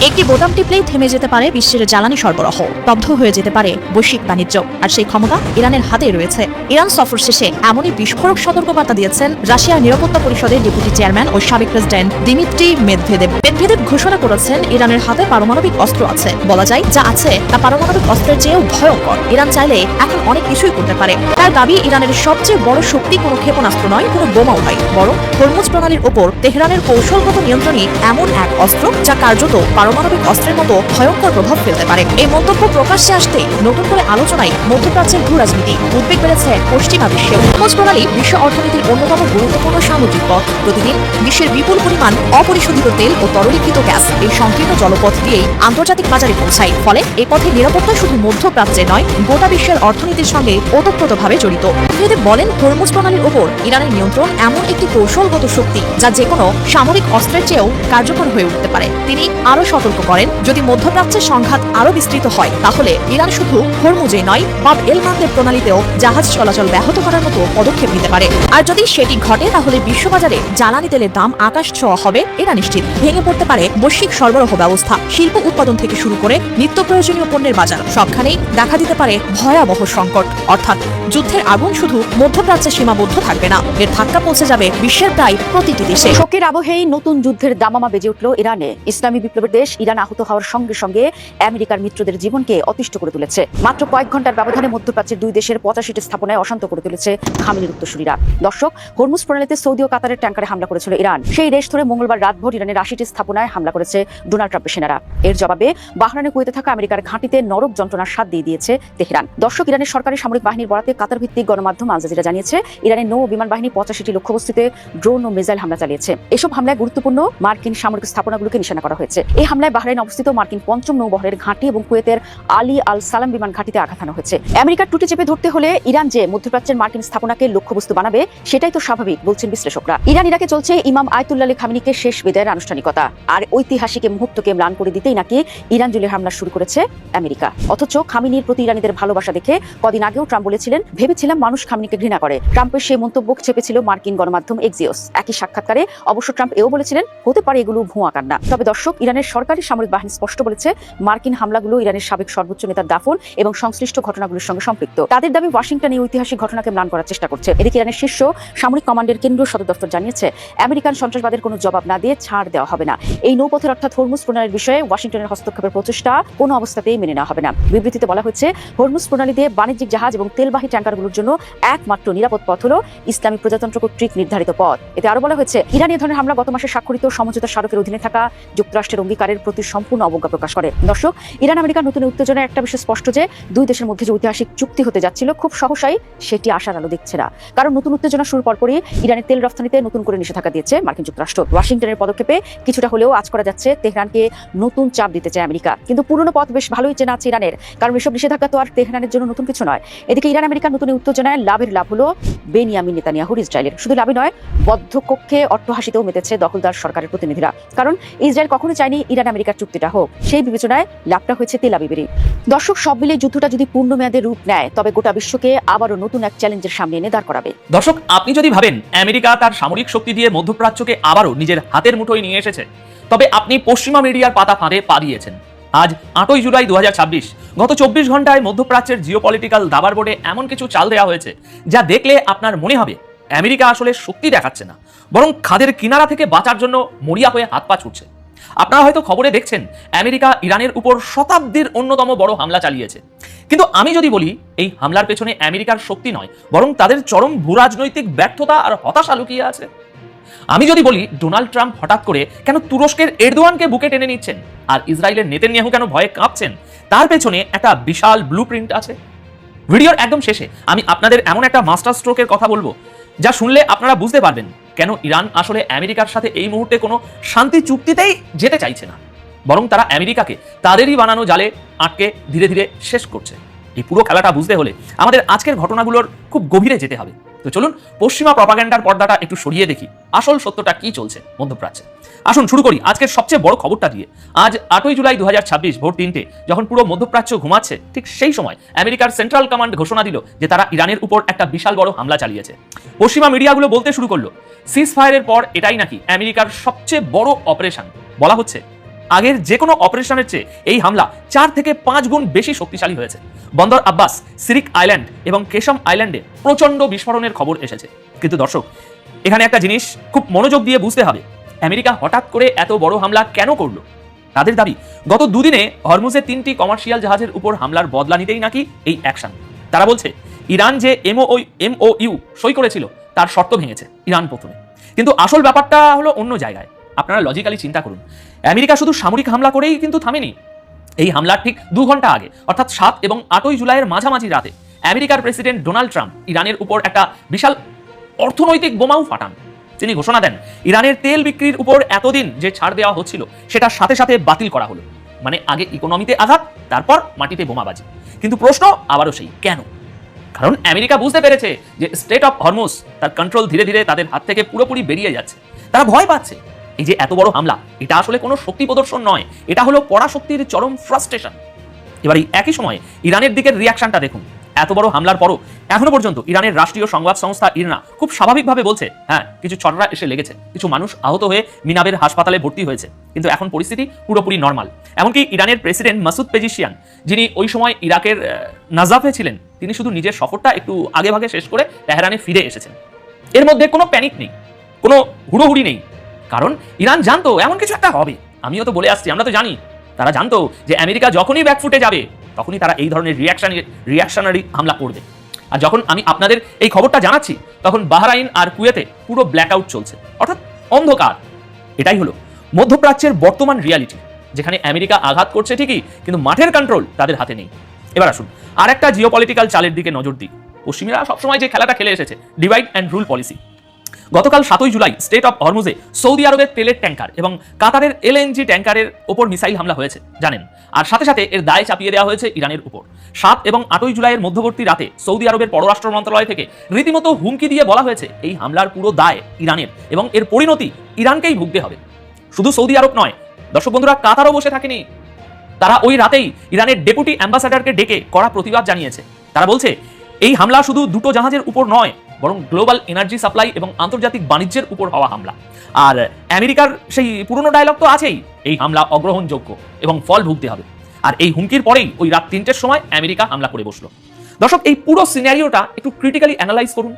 একটি বোতাম টিপলেই থেমে যেতে পারে বিশ্বের জ্বালানি সরবরাহ, স্তব্ধ হয়ে যেতে পারে বৈশ্বিক বাণিজ্য, আর সেই ক্ষমতা ইরানের হাতেই রয়েছে। ইরান সফর শেষে এমনই বিস্ফোরক সতর্কবার্তা দিয়েছেন রাশিয়ার নিরাপত্তা পরিষদের ডেপুটি চেয়ারম্যান ও সাবেক প্রেসিডেন্ট দিমিত্রি মেদভেদেভ। মেদভেদেভ ঘোষণা করেছেন ইরানের হাতে পারমাণবিক অস্ত্র আছে। বলা যায় যা আছে তা পারমাণবিক অস্ত্রের চেয়েও ভয়ঙ্কর। ইরান চাইলে এখন অনেক কিছুই করতে পারে। তার দাবি, ইরানের সবচেয়ে বড় শক্তি কোনো ক্ষেপণাস্ত্র নয়, কোনো বোমাও নয়, বরং হরমুজ প্রণালীর ওপর তেহরানের কৌশলগত নিয়ন্ত্রণই এমন এক অস্ত্র যা কার্যত পারমাণবিক অস্ত্রের মতো ভয়ঙ্কর প্রভাব ফেলতে পারে। এই মন্তব্য প্রকাশ্যে আসতে নতুন করে আলোচনায় মধ্যপ্রাচ্যের ভূ রাজনীতি, উদ্বেগ বেড়েছে পশ্চিমা বিশ্বে। হরমুজ প্রণালী বিশ্ব অর্থনীতির অন্যতম গুরুত্বপূর্ণ সামুদ্রিক পথ। প্রতিদিন বিশ্বের বিপুল পরিমাণ অপরিশোধিত তেল ও তরলীকৃত গ্যাস এই সংকীর্ণ জলপথ দিয়েই আন্তর্জাতিক বাজারে পৌঁছায়। ফলে এই পথের নিরাপত্তা শুধু মধ্যপ্রাচ্যে নয়, গোটা বিশ্বের অর্থনীতির সঙ্গে ওতপ্রোতভাবে জড়িত। মেদভেদেভ বলেন, হরমুজ প্রণালীর ওপর ইরানের নিয়ন্ত্রণ এমন একটি কৌশলগত শক্তি যা যেকোনো সামরিক অস্ত্রের চেয়েও কার্যকর হয়ে উঠতে পারে। তিনি আরো সতর্ক করেন, যদি মধ্যপ্রাচ্যের সংঘাত আরো বিস্তৃত হয় তাহলে ইরান শুধু হরমুজে নয়, বাব এল মান্দেব প্রণালীতেও জাহাজ চলাচল ব্যাহত করার মতো পদক্ষেপ নিতে পারে। আর যদি সেটি ঘটে তাহলে বিশ্ববাজারে জ্বালানি তেলের দাম আকাশ ছোঁয়া হবে এটা নিশ্চিত। ভেঙে পড়তে পারে বৈশ্বিক সরবরাহ ব্যবস্থা, শিল্প উৎপাদন থেকে শুরু করে নিত্য প্রয়োজনীয় পণ্যের বাজার সবখানেই দেখা দিতে পারে ভয়াবহ সংকট। অর্থাৎ যুদ্ধের আগুন শুধু মধ্যপ্রাচ্যে সীমাবদ্ধ থাকবে না, এর ধাক্কা পৌঁছে যাবে বিশ্বের প্রায় প্রতিটি দেশে। শোকের আবহেই নতুন যুদ্ধের দামামা বেজে উঠল ইরানে। ইসলামী বিপ্লবের দেশ ইরান আহত হওয়ার সঙ্গে সঙ্গে আমেরিকার মিত্রদের জীবনকে অতিষ্ঠ করে তুলেছে। মাত্র কয়েক ঘন্টার ব্যবধানে মধ্যপ্রাচ্যের দুই দেশের 85টি স্থাপনায় অশান্ত করে তুলেছে খামেনির উত্তরসূরিরা। দর্শক, হরমুজ প্রণালীতে সৌদি ও কাতারের ট্যাঙ্কারে হামলা করেছিল ইরান। সেই দেশ ধরে মঙ্গলবার রাতভর ইরানের 80টি স্থাপনায় হামলা করেছে ডোনাল্ড ট্রাম্পের সেনারা। এর জবাবে বাহরাইনে কুয়েতে থাকা আমেরিকার ঘাঁটিতে নরক যন্ত্রণার স্বাদ দিয়ে দিয়েছে তেহরান। দর্শক, ইরানের সরকারি সামরিক বাহিনীর বরাতে কাতার ভিত্তিক গণমাধ্যম আল জাজিরা জানিয়েছে, ইরানের নৌ বিমান বাহিনী 85টি লক্ষ্যবস্তুতে ড্রোন ও মিসাইল হামলা চালিয়েছে। এসব হামলায় গুরুত্বপূর্ণ মার্কিন সামরিক স্থাপনাগুলোকে নিশানা করা হয়েছে। এই হামলায় বাহরাইন অবস্থিত মার্কিন পঞ্চম নৌবহরের ঘাঁটি এবং কুয়েতের আলী আল সালাম বিমান ঘাঁটিতে আঘাত হানা হয়েছে। আমেরিকার টুটি চেপে ধরতে হলে ইরান যে মধ্যপ্রাচ্যের মার্কিন স্থাপনাকে লক্ষ্যবস্তু বানাবে সেটাই তো স্বাভাবিক বলছেন বিশ্লেষকরা। ইরান ইরাকে চলছে ইমাম আয়াতুল্লাহ আলী খামেনিকে শেষ বিদায়ের আনুষ্ঠানিকতা, আর ঐতিহাসিক মুহূর্তকে ম্লান করে দিতেই নাকি ইরান জুড়ে হামলা শুরু করেছে আমেরিকা। অথচ খামেনির প্রতি ইরানিদের ভালোবাসা দেখে কদিন আগেও ট্রাম্প বলেছিলেন, ভেবেছিলাম মানুষ খামেনিকে ঘৃণা করে। ট্রাম্পের সেই মন্তব্য চেপেছিল মার্কিন গণমাধ্যম এক্সিওস। একই সাক্ষাৎকারে অবশ্য ট্রাম্প এও বলেছিলেন, হতে পারে এগুলো ভুয়া কান্না। তবে দর্শক, ইরানের সরকারি সামরিক বাহিনী স্পষ্ট বলেছে, মার্কিন হামলাগুলো ইরানের সাবেক সর্বোচ্চ নেতার দাফন এবং সংশ্লিষ্ট ঘটনাগুলোর সঙ্গে সম্পৃক্ত। তাদের দাবি ওয়াশিংটন এই ঐতিহাসিক ঘটনাকে ম্লান করার চেষ্টা করছে। এদিকে ইরানের শীর্ষ সামরিক কমান্ডের কেন্দ্রীয় সদর দপ্তর জানিয়েছে, আমেরিকান সন্ত্রাসবাদের কোনো জবাব না দিয়ে ছাড় দেওয়া হবে না। এই নৌপথের অর্থাৎ হরমুজ প্রণালীর বিষয়ে ওয়াশিংটনের হস্তক্ষেপের প্রচেষ্টা কোনো অবস্থাতেই মেনে নেওয়া হবে না। বিবৃতিতে বলা হয়েছে, হরমুজ প্রণালী দিয়ে বাণিজ্যিক জাহাজ এবং তেলবাহী ট্যাঙ্কারগুলোর জন্য একমাত্র নিরাপদ পথ হলো ইসলামী প্রজাতন্ত্র কর্তৃক নির্ধারিত পথ। এতে আরো বলা হয়েছে, ইরান এই ধরনের হামলা গত মাসে স্বাক্ষরিত সমঝোতা স্মারকের অধীনে থাকা যুক্তরাষ্ট্রের অঙ্গীকারের প্রতি সম্পূর্ণ অবজ্ঞা প্রকাশ করে। দর্শক, ইরান আমেরিকার নতুন উত্তেজনার একটা বিষয় স্পষ্ট যে দুই দেশের মধ্যে যে ঐতিহাসিক চুক্তি হতে যাচ্ছিল খুব সহসাই সেটি আশার আলো দেখছে না। কারণ নতুন উত্তেজনা শুরুর পরপরই ইরানের তেল রফতানিতে নতুন করে নিষেধাজ্ঞা দিয়েছে মার্কিন যুক্তরাষ্ট্র। ওয়াশিংটনের পদক্ষেপে কিছুটা হলেও আঁচ করা যাচ্ছে তেহরানকে নতুন চাপ দিতে চায় আমেরিকা। কিন্তু পুরনো পথ বেশ ভালোই চেনা আছে ইরানের, কারণ এসব নিষেধাজ্ঞা তো আর তেহরানের জন্য নতুন কিছু নয়। এদিকে ইরান আমেরিকার নতুন উত্তেজনায় লাভের লাভ হলো বেনিয়ামিন নেতানিয়াহুর ইসরায়েলের। শুধু লাভই নয়, বদ্ধ কক্ষে অট্টহাসিতেও মেতেছে দখলদার সরকারের প্রতিনিধিরা। কারণ ইসরায়েল কখনো চায়নি ইরান আমেরিকার চুক্তিটা হোক, সেই বিবেচনায় লাভটা হয়েছে তেল আবিবেরই। দর্শক, সব মিলে যুদ্ধটা যদি পূর্ণমেয়াদে রূপ নেয় তবে গোটা বিশ্বকে আবারও নতুন এক চ্যালেঞ্জের সামনে এনে দাঁড় করাবে। দর্শক, আপনি যদি ভাবেন আমেরিকা তার সামরিক শক্তি দিয়ে মধ্যপ্রাচ্যকে আবারও নিজের হাতের মুঠোয় নিয়ে এসেছে, তবে আপনি পশ্চিমা মিডিয়ার পাতা ফাঁদে পা দিয়েছেন। আজ 8ই জুলাই 2026, গত 24 ঘন্টায় মধ্যপ্রাচ্যের জিওপলিটিক্যাল দাবার বোর্ডে এমন কিছু চাল দেওয়া হয়েছে যা দেখলে আপনার মনে হবে আমেরিকা আসলে শক্তি দেখাচ্ছে না, বরং খাদের কিনারা থেকে বাঁচার জন্য মরিয়া হয়ে হাত পা ছুটছে। আপনারা হয়তো খবরে দেখছেন আমেরিকা ইরানের উপর শতাব্দীর অন্যতম বড় হামলা চালিয়েছে, কিন্তু আমি যদি বলি এই হামলার পেছনে আমেরিকার শক্তি নয় বরং তাদের চরম ভূরাজনৈতিক ব্যর্থতা আর হতাশা লুকিয়ে আছে, আমি যদি বলি ডোনাল্ড ট্রাম্প হঠাৎ করে কেন তুরস্কের এরদোয়ানকে বুকে টেনে নিচ্ছেন আর ইসরায়েলের নেতানিয়াহু কেন ভয়ে কাঁপছেন, তার পেছনে একটা বিশাল ব্লুপ্রিন্ট আছে। ভিডিওর একদম শেষে আমি আপনাদের এমন একটা মাস্টার স্ট্রোকের কথা বলবো যা শুনলে আপনারা বুঝতে পারবেন কেন ইরান আসলে আমেরিকার সাথে এই মুহূর্তে কোনো শান্তি চুক্তিতেই যেতে চাইছে না, বরং তারা আমেরিকাকে তাদেরই বানানো জালে আটকে ধীরে ধীরে শেষ করছে। এই পুরো খেলাটা বুঝতে হলে আমাদের আজকের ঘটনাগুলোর খুব গভীরে যেতে হবে। তো চলুন পশ্চিমা প্রপাগান্ডার পর্দাটা একটু সরিয়ে দেখি আসল সত্যটা কি চলছে মধ্যপ্রাচ্যে। আসুন শুরু করি আজকের সবচেয়ে বড় খবরটা দিয়ে। আজ 8ই জুলাই 2026 ভোর 3টে যখন পুরো মধ্যপ্রাচ্য ঘুমাচ্ছে, ঠিক সেই সময় আমেরিকার সেন্ট্রাল কমান্ড ঘোষণা দিল যে তারা ইরানের উপর একটা বিশাল বড় হামলা চালিয়েছে। পশ্চিমা মিডিয়াগুলো বলতে শুরু করলো সিজ ফায়ারের পর এটাই নাকি আমেরিকার সবচেয়ে বড় অপারেশন। বলা হচ্ছে আগের যে কোনো অপারেশনের চেয়ে এই হামলা 4 থেকে 5 গুণ বেশি শক্তিশালী হয়েছে। বন্দর আব্বাস, সিরিক আইল্যান্ড এবং কেশম আইল্যান্ডে প্রচন্ড বিস্ফোরণের খবর এসেছে। কিন্তু দর্শক, এখানে একটা জিনিস খুব মনোযোগ দিয়ে বুঝতে হবে, আমেরিকা হঠাৎ করে এত বড় হামলা কেন করলো? তাদের দাবি গত দুদিনে হরমুজে 3টি কমার্শিয়াল জাহাজের উপর হামলার বদলা নিতেই নাকি এই অ্যাকশন। তারা বলছে ইরান যে এমওইউ সই করেছিল তার শর্ত ভেঙেছে ইরান প্রথমে। কিন্তু আসল ব্যাপারটা হলো অন্য জায়গায়। আপনারা লজিক্যালি চিন্তা করুন, আমেরিকা শুধু সামরিক হামলা করেই কিন্তু থামেনি। এই হামলার ঠিক 2 ঘন্টা আগে অর্থাৎ 7 এবং 8ই জুলাইয়ের মাঝামাঝি রাতে আমেরিকার প্রেসিডেন্ট ডোনাল্ড ট্রাম্প ইরানের উপর একটা বিশাল অর্থনৈতিক বোমাও ফাটান। তিনি ঘোষণা দেন ইরানের তেল বিক্রির উপর এতদিন যে ছাড় দেওয়া হচ্ছিল সেটার সাথে সাথে বাতিল করা হলো। মানে আগে ইকোনমিতে আঘাত, তারপর মাটিতে বোমাবাজি। কিন্তু প্রশ্ন আবারও সেই, কেন? কারণ আমেরিকা বুঝতে পেরেছে যে স্টেট অফ হরমুজ তার কন্ট্রোল ধীরে ধীরে তাদের হাত থেকে পুরোপুরি বেরিয়ে যাচ্ছে। তারা ভয় পাচ্ছে এই যে এত বড় হামলা, এটা আসলে কোনো শক্তি প্রদর্শন নয়, এটা হলো পরাশক্তির চরম ফ্রাস্ট্রেশন। এবার এই একই সময়ে ইরানের দিকের রিয়াকশনটা দেখুন। এত বড় হামলার পরও এখনো পর্যন্ত ইরানের রাষ্ট্রীয় সংবাদ সংস্থা ইরনা খুব স্বাভাবিকভাবে বলছে, হ্যাঁ কিছু ছড়রা এসে লেগেছে, কিছু মানুষ আহত হয়ে মিনাবের হাসপাতালে ভর্তি হয়েছে, কিন্তু এখন পরিস্থিতি পুরোপুরি নর্মাল। এমনকি ইরানের প্রেসিডেন্ট মাসুদ পেজিশিয়ান, যিনি ওই সময় ইরাকের নাজাফে ছিলেন, তিনি শুধু নিজের সফরটা একটু আগে ভাগে শেষ করে তেহরানে ফিরে এসেছেন। এর মধ্যে কোনো প্যানিক নেই, কোনো হুড়োহুড়ি নেই, কারণ ইরান জানতো এমন কিছু একটা হবে। আমিও তো বলে আসছি, আমরা তো জানি, তারা জানতো যে আমেরিকা যখনই ব্যাকফুটে যাবে তখনই তারা এই ধরনের রিয়াকশনারি হামলা করবে। আর যখন আমি আপনাদের এই খবরটা জানাচ্ছি তখন বাহরাইন আর কুয়েতে পুরো ব্ল্যাকআউট চলছে, অর্থাৎ অন্ধকার। এটাই হলো মধ্যপ্রাচ্যের বর্তমান রিয়ালিটি, যেখানে আমেরিকা আঘাত করছে ঠিকই, কিন্তু মাঠের কন্ট্রোল তাদের হাতে নেই। এবার আসুন আর একটা জিওপলিটিক্যাল চালের দিকে নজর দিই। পশ্চিমীরা সবসময় যে খেলাটা খেলে এসেছে, ডিভাইড অ্যান্ড রুল পলিসি। গতকাল 7ই জুলাই স্টেট অফ হরমুজে সৌদি আরবের তেলের ট্যাঙ্কার এবং কাতারের এলএনজি ট্যাঙ্কারের ওপর মিসাইল হামলা হয়েছে জানেন, আর সাথে সাথে এর দায় চাপিয়ে দেওয়া হয়েছে ইরানের উপর। 7 এবং 8ই জুলাইয়ের মধ্যবর্তী রাতে সৌদি আরবের পররাষ্ট্র মন্ত্রণালয় থেকে রীতিমতো হুমকি দিয়ে বলা হয়েছে এই হামলার পুরো দায় ইরানের এবং এর পরিণতি ইরানকেই ভুগতে হবে। শুধু সৌদি আরব নয় দর্শক বন্ধুরা, কাতারও বসে থাকেনি। তারা ওই রাতেই ইরানের ডেপুটি অ্যাম্বাসাডারকে ডেকে কড়া প্রতিবাদ জানিয়েছে। তারা বলছে এই হামলা শুধু দুটো জাহাজের উপর নয়, বরং গ্লোবাল এনার্জি সাপ্লাই এবং আন্তর্জাতিক বাণিজ্যের উপর হওয়া হামলা। আর আমেরিকার সেই পুরনো ডায়লগ তো আছেই, এই হামলা অগ্রহণযোগ্য এবং ফল ভুগতে হবে। আর এই হুমকির পরেই ওই রাত 3টের সময় আমেরিকা হামলা করে বসলো। দর্শক, এই পুরো সিনারিওটা একটু ক্রিটিক্যালি অ্যানালাইজ করুন।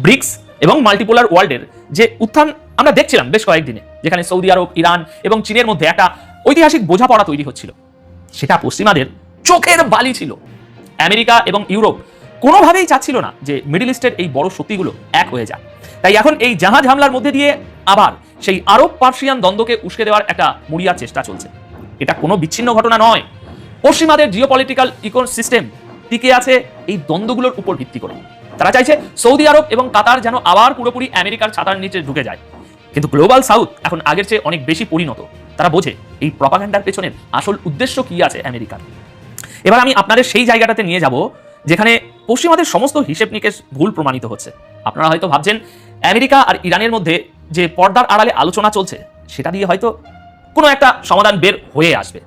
ব্রিক্স এবং মাল্টিপোলার ওয়ার্ল্ডের যে উত্থান আমরা দেখছিলাম বেশ কয়েকদিনে, যেখানে সৌদি আরব, ইরান এবং চীনের মধ্যে একটা ঐতিহাসিক বোঝাপড়া তৈরি হচ্ছিল, সেটা পশ্চিমাদের চোখের বালি ছিল। আমেরিকা এবং ইউরোপ কোনোভাবেই চাচ্ছিল না যে মিডল ইস্টের এই বড় শক্তিগুলো এক হয়ে যায়। তাই এখন এই জাহাজ হামলার মধ্যে দিয়ে আবার সেই আরব পার্সিয়ান দ্বন্দ্বকে উস্কে দেওয়ার একটা মুড়িয়ার চেষ্টা চলছে। এটা কোনো বিচ্ছিন্ন ঘটনা নয়। পশ্চিমাদের জিওপলিটিক্যাল ইকোসিস্টেম টিকে আছে এই দ্বন্দ্বগুলোর উপর ভিত্তি করে। তারা চাইছে সৌদি আরব এবং কাতার যেন আবার পুরোপুরি আমেরিকার ছাতার নিচে ঢুকে যায়। কিন্তু গ্লোবাল সাউথ এখন আগের চেয়ে অনেক বেশি পরিণত। তারা বোঝে এই প্রপাগান্ডার পেছনের আসল উদ্দেশ্য কি আছে আমেরিকার। এবার আমি আপনাদের সেই জায়গাটাতে নিয়ে যাব যেখানে পশ্চিমাদের সমস্ত হিসেব নিকেশ ভুল প্রমাণিত হচ্ছে। আপনারা হয়তো ভাবছেন আমেরিকা আর ইরানের মধ্যে যে পর্দার আড়ালে আলোচনা চলছে সেটা দিয়ে হয়তো কোনো একটা সমাধান বের হয়ে আসবে।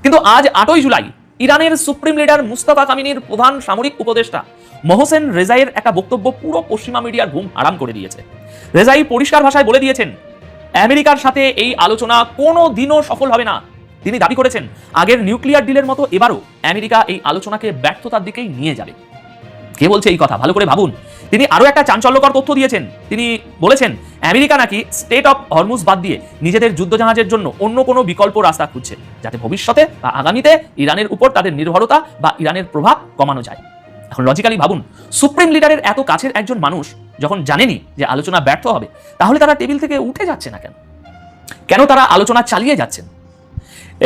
কিন্তু আজ 8ই জুলাই ইরানের সুপ্রিম লিডার মুস্তাফা কামিনীর প্রধান সামরিক উপদেষ্টা মোহসেন রেজাইয়ের একটা বক্তব্য পুরো পশ্চিমা মিডিয়ার ঘুম হারাম করে দিয়েছে। রেজাই পরিষ্কার ভাষায় বলে দিয়েছেন আমেরিকার সাথে এই আলোচনা কোনো দিনও সফল হবে না। তিনি দাবি করেছেন আগের নিউক্লিয়ার ডিলের মতো এবারও আমেরিকা এই আলোচনাকে ব্যর্থতার দিকেই নিয়ে যাবে। কে বলছে এই কথা ভালো করে ভাবুন। তিনি আরো একটা চাঞ্চল্যকর তথ্য দিয়েছেন। তিনি বলেছেন আমেরিকা নাকি স্টেট অফ হরমুজ বাদ দিয়ে নিজেদের যুদ্ধজাহাজের জন্য অন্য কোনো বিকল্প রাস্তা খুঁজছে, যাতে ভবিষ্যতে বা আগামীতে ইরানের উপর তাদের নির্ভরতা বা ইরানের প্রভাব কমানো যায়। এখন লজিক্যালি ভাবুন, সুপ্রিম লিডারের এত কাছের একজন মানুষ যখন জানেনি যে আলোচনা ব্যর্থ হবে, তাহলে তারা টেবিল থেকে উঠে যাচ্ছে না কেন? কেন তারা আলোচনা চালিয়ে যাচ্ছেন?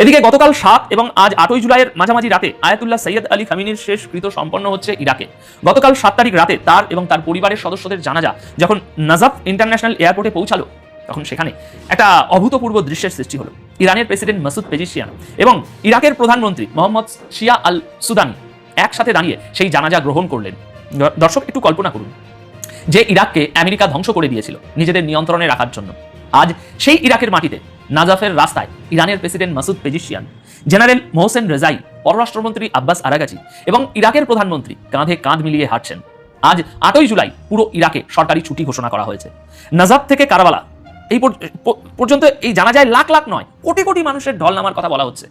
এদিকে গতকাল 7 এবং আজ 8 জুলাইয়ের মাঝামাঝি রাতে আয়াতুল্লাহ সৈয়দ আলী খামিনির শেষকৃত্য সম্পন্ন হচ্ছে ইরাকে। গতকাল 7 তারিখ রাতে তার এবং তার পরিবারের সদস্যদের জানাজা যখন নাজাফ ইন্টারন্যাশনাল এয়ারপোর্টে পৌঁছালো, তখন সেখানে একটা অভূতপূর্ব দৃশ্যের সৃষ্টি হলো। ইরানের প্রেসিডেন্ট মাসুদ পেজিশিয়ান এবং ইরাকের প্রধানমন্ত্রী মোহাম্মদ শিয়া আল সুদানি একসাথে দাঁড়িয়ে সেই জানাজা গ্রহণ করলেন। দর্শক, একটু কল্পনা করুন যে ইরাককে আমেরিকা ধ্বংস করে দিয়েছিল নিজেদের নিয়ন্ত্রণে রাখার জন্য। আজ সেই ইরাকের মাটিতে নাজাফের রাস্তায় ইরানের president Masoud Pezeshkian, general Mohsen Rezaei, পররাষ্ট্রমন্ত্রী আব্বাস আরাগাচি এবং ইরাকের প্রধানমন্ত্রী কাঁধে কাঁধ মিলিয়ে হাঁটছেন। আজ 8 জুলাই পুরো ইরাকে সরকারি ছুটি ঘোষণা করা হয়েছে। নাজাফ থেকে কারবালা এই পর্যন্ত এই জানাজায় লাখ লাখ নয়, কোটি কোটি মানুষের ঢল নামার কথা বলা হচ্ছে।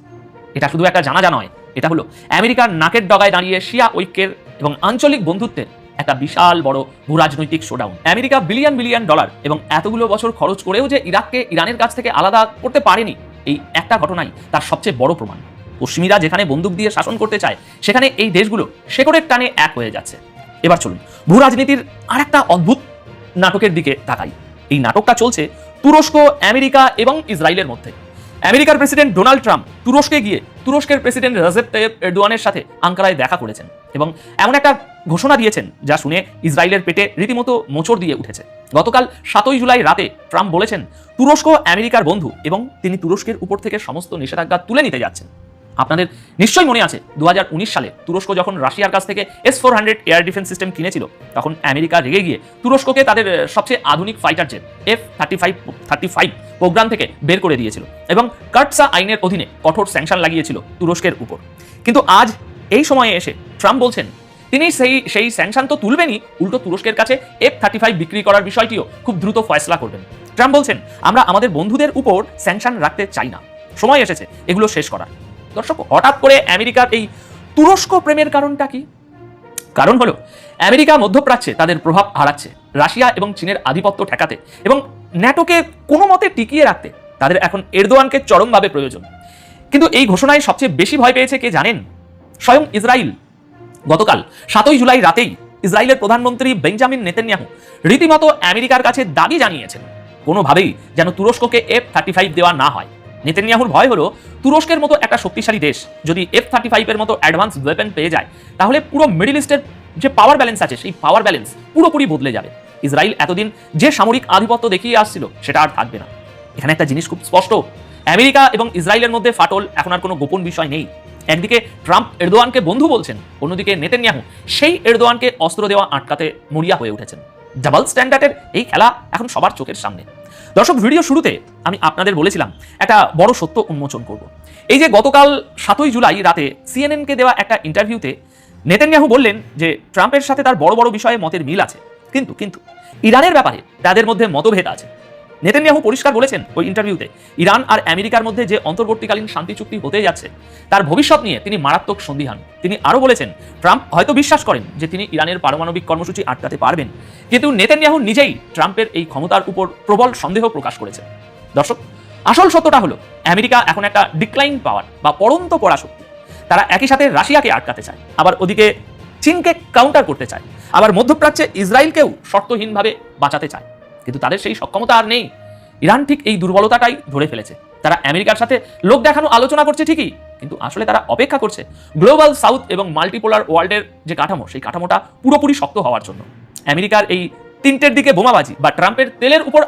এটা শুধু একটা জানাজা নয়, এটা হলো আমেরিকার নাকের ডগায় দাঁড়িয়ে শিয়া ঐক্যের এবং আঞ্চলিক বন্ধুত্বের একটা বিশাল বড় ভূরাজনৈতিক showdown. America billion billion dollar এবং এতগুলো বছর খরচ করেও যে ইরাককে ইরানের কাছ থেকে আলাদা করতে পারেনি, এই একটা ঘটনাই তার সবচেয়ে বড় প্রমাণ। পশ্চিমীরা যেখানে বন্দুক দিয়ে শাসন করতে চায়, সেখানে এই দেশগুলো শেকড়ের টানে এক হয়ে যাচ্ছে। এবার চলুন ভূরাজনীতির আরেকটা অদ্ভুত নাটকের দিকে তাকাই। এই নাটকটা চলছে তুরস্ক, আমেরিকা এবং ইসরায়েলের মধ্যে। আমেরিকার প্রেসিডেন্ট ডোনাল্ড ট্রাম্প তুরস্কে গিয়ে তুরস্কের প্রেসিডেন্ট রেসেপ তাইয়েপ এরদোয়ানের সাথে আঙ্কারায় দেখা করেছেন এবং এমন একটা ঘোষণা দিয়েছেন যা শুনে ইসরায়েলের পেটে রীতিমতো মোচড় দিয়ে উঠেছে। গতকাল 7 জুলাই রাতে ট্রাম্প বলেছেন তুরস্ক আমেরিকার বন্ধু এবং তিনি তুরস্কের উপর থেকে সমস্ত নিষেধাজ্ঞা তুলে নিতে যাচ্ছেন। আপনাদের নিশ্চয়ই মনে আছে 2019 সালে তুরস্ক যখন রাশিয়ার কাছ থেকে S-400 এয়ার ডিফেন্স সিস্টেম কিনেছিল, তখন আমেরিকা রেগে গিয়ে তুরস্ককে তাদের সবচেয়ে আধুনিক ফাইটার জেট F-35 প্রোগ্রাম থেকে বের করে দিয়েছিল এবং কার্টসা আইনের অধীনে কঠোর স্যাংশন লাগিয়েছিল তুরস্কের উপর। কিন্তু আজ এই সময়ে এসে ট্রাম্প বলছেন তিনি সেই স্যাংশন তো তুলবেনই, উল্টো তুরস্কের কাছে F-35 বিক্রি করার বিষয়টিও খুব দ্রুত ফয়সলা করবেন। ট্রাম্প বলছেন আমরা আমাদের বন্ধুদের উপর স্যাংশন রাখতে চাই না, সময় এসেছে এগুলো শেষ করার। দর্শক, হঠাৎ করে আমেরিকার এই তুরস্ক প্রেমের কারণটা কি? কারণ হলো আমেরিকা মধ্যপ্রাচ্যে তাদের প্রভাব হারাচ্ছে। রাশিয়া এবং চীনের আধিপত্য ঠেকাতে এবং ন্যাটোকে কোনো মতে টিকিয়ে রাখতে তাদের এখন এরদোয়ানকে চরমভাবে প্রয়োজন। কিন্তু এই ঘোষণায় সবচেয়ে বেশি ভয় পেয়েছে কে জানেন? স্বয়ং ইসরায়েল। গতকাল 7 জুলাই রাতেই ইসরায়েলের প্রধানমন্ত্রী বেঞ্জামিন নেতানিয়াহু রীতিমতো আমেরিকার কাছে দাবি জানিয়েছেন কোনোভাবেই যেন তুরস্ককে F-35 দেওয়া না হয়। নেতানিয়াহুর ভয় হলো তুরস্কের মতো একটা শক্তিশালী দেশ যদি F-35 এর মতো অ্যাডভান্স ওয়েপন পেয়ে যায়, তাহলে পুরো মিডল ইস্টের যে পাওয়ার ব্যালেন্স আছে সেই পাওয়ার ব্যালেন্স পুরোপুরি বদলে যাবে। ইসরায়েল এতদিন যে সামরিক আধিপত্য দেখিয়ে আসছিল সেটা আর থাকবে না। এখানে একটা জিনিস খুব স্পষ্ট, আমেরিকা এবং ইসরায়েলের মধ্যে ফাটল এখন আর কোনো গোপন বিষয় নেই। একদিকে ট্রাম্প এরদোয়ানকে বন্ধু বলছেন, অন্যদিকে নেতানিয়াহু সেই এরদোয়ানকে অস্ত্র দেওয়া আটকাতে মরিয়া হয়ে উঠেছেন। ডাবল স্ট্যান্ডার্ডের এই খেলা এখন সবার চোখের সামনে। দর্শক, ভিডিও শুরুতে আমি আপনাদের বলেছিলাম একটা বড় সত্য উন্মোচন করব। এই যে গতকাল 7 জুলাই রাতে CNN-কে দেওয়া একটা ইন্টারভিউতে নেতানিয়াহু বললেন যে ট্রাম্পের সাথে তার বড় বড় বিষয়ে মতের মিল আছে, কিন্তু ইরানের ব্যাপারে তাদের মধ্যে মতভেদ আছে। নেতানিয়াহু পরিষ্কার বলেছেন ওই ইন্টারভিউতে, ইরান আর আমেরিকার মধ্যে যে অন্তর্বর্তীকালীন শান্তি চুক্তি হতে যাচ্ছে তার ভবিষ্যৎ নিয়ে তিনি মারাত্মক সন্দিহান। তিনি আরও বলেছেন ট্রাম্প হয়তো বিশ্বাস করেন যে তিনি ইরানের পারমাণবিক কর্মসূচি আটকাতে পারবেন, কিন্তু নেতানিয়াহু নিজেই ট্রাম্পের এই ক্ষমতার উপর প্রবল সন্দেহ প্রকাশ করেছেন। দর্শক, আসল সত্যটা হলো আমেরিকা এখন একটা ডিক্লাইন পাওয়ার বা পড়ন্ত পরাশক্তি। তারা একই সাথে রাশিয়াকে আটকাতে চায়, আবার ওদিকে চীনকে কাউন্টার করতে চায়, আবার মধ্যপ্রাচ্যে ইসরায়েলকেও শর্তহীনভাবে বাঁচাতে চায়। কিন্তু তাদের সেই সক্ষমতা আর নেই। ইরান ঠিক এই দুর্বলতাটাই ধরে ফেলেছে। তারা আমেরিকার সাথে লোক দেখানো আলোচনা করছে ঠিকই, কিন্তু আসলে তারা অপেক্ষা করছে গ্লোবাল সাউথ এবং মাল্টিপোলার ওয়ার্ল্ডের যে কাঠামো, সেই কাঠামোটা পুরোপুরি শক্ত হওয়ার জন্য। আমেরিকার এই তিনটের দিকে বোমাবাজি বা ট্রাম্পের তেলের উপর